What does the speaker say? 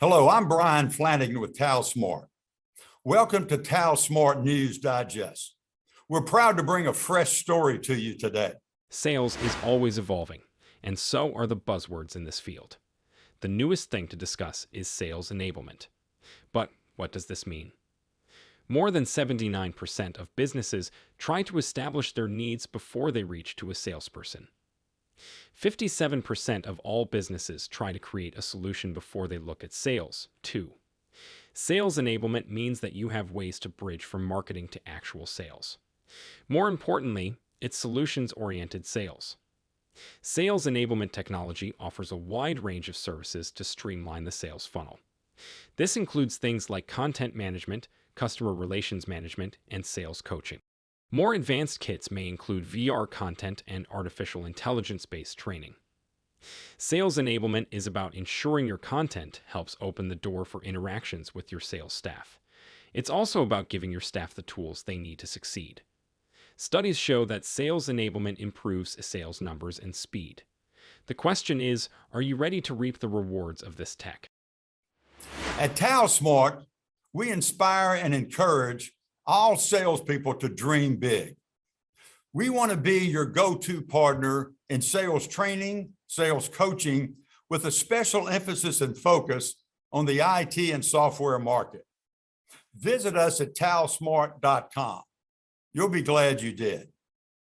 Hello, I'm Brian Flanagan with TALSMART. Welcome to TALSMART News Digest. We're proud to bring a fresh story to you today. Sales is always evolving, and so are the buzzwords in this field. The newest thing to discuss is sales enablement. But what does this mean? More than 79% of businesses try to establish their needs before they reach to a salesperson. 57% of all businesses try to create a solution before they look at sales, too. Sales enablement means that you have ways to bridge from marketing to actual sales. More importantly, it's solutions-oriented sales. Sales enablement technology offers a wide range of services to streamline the sales funnel. This includes things like content management, customer relations management, and sales coaching. More advanced kits may include VR content and artificial intelligence-based training. Sales enablement is about ensuring your content helps open the door for interactions with your sales staff. It's also about giving your staff the tools they need to succeed. Studies show that sales enablement improves sales numbers and speed. The question is, are you ready to reap the rewards of this tech? At TALSMART, we inspire and encourage all salespeople to dream big. We want to be your go-to partner in sales training, sales coaching, with a special emphasis and focus on the IT and software market. Visit us at talsmart.com. You'll be glad you did.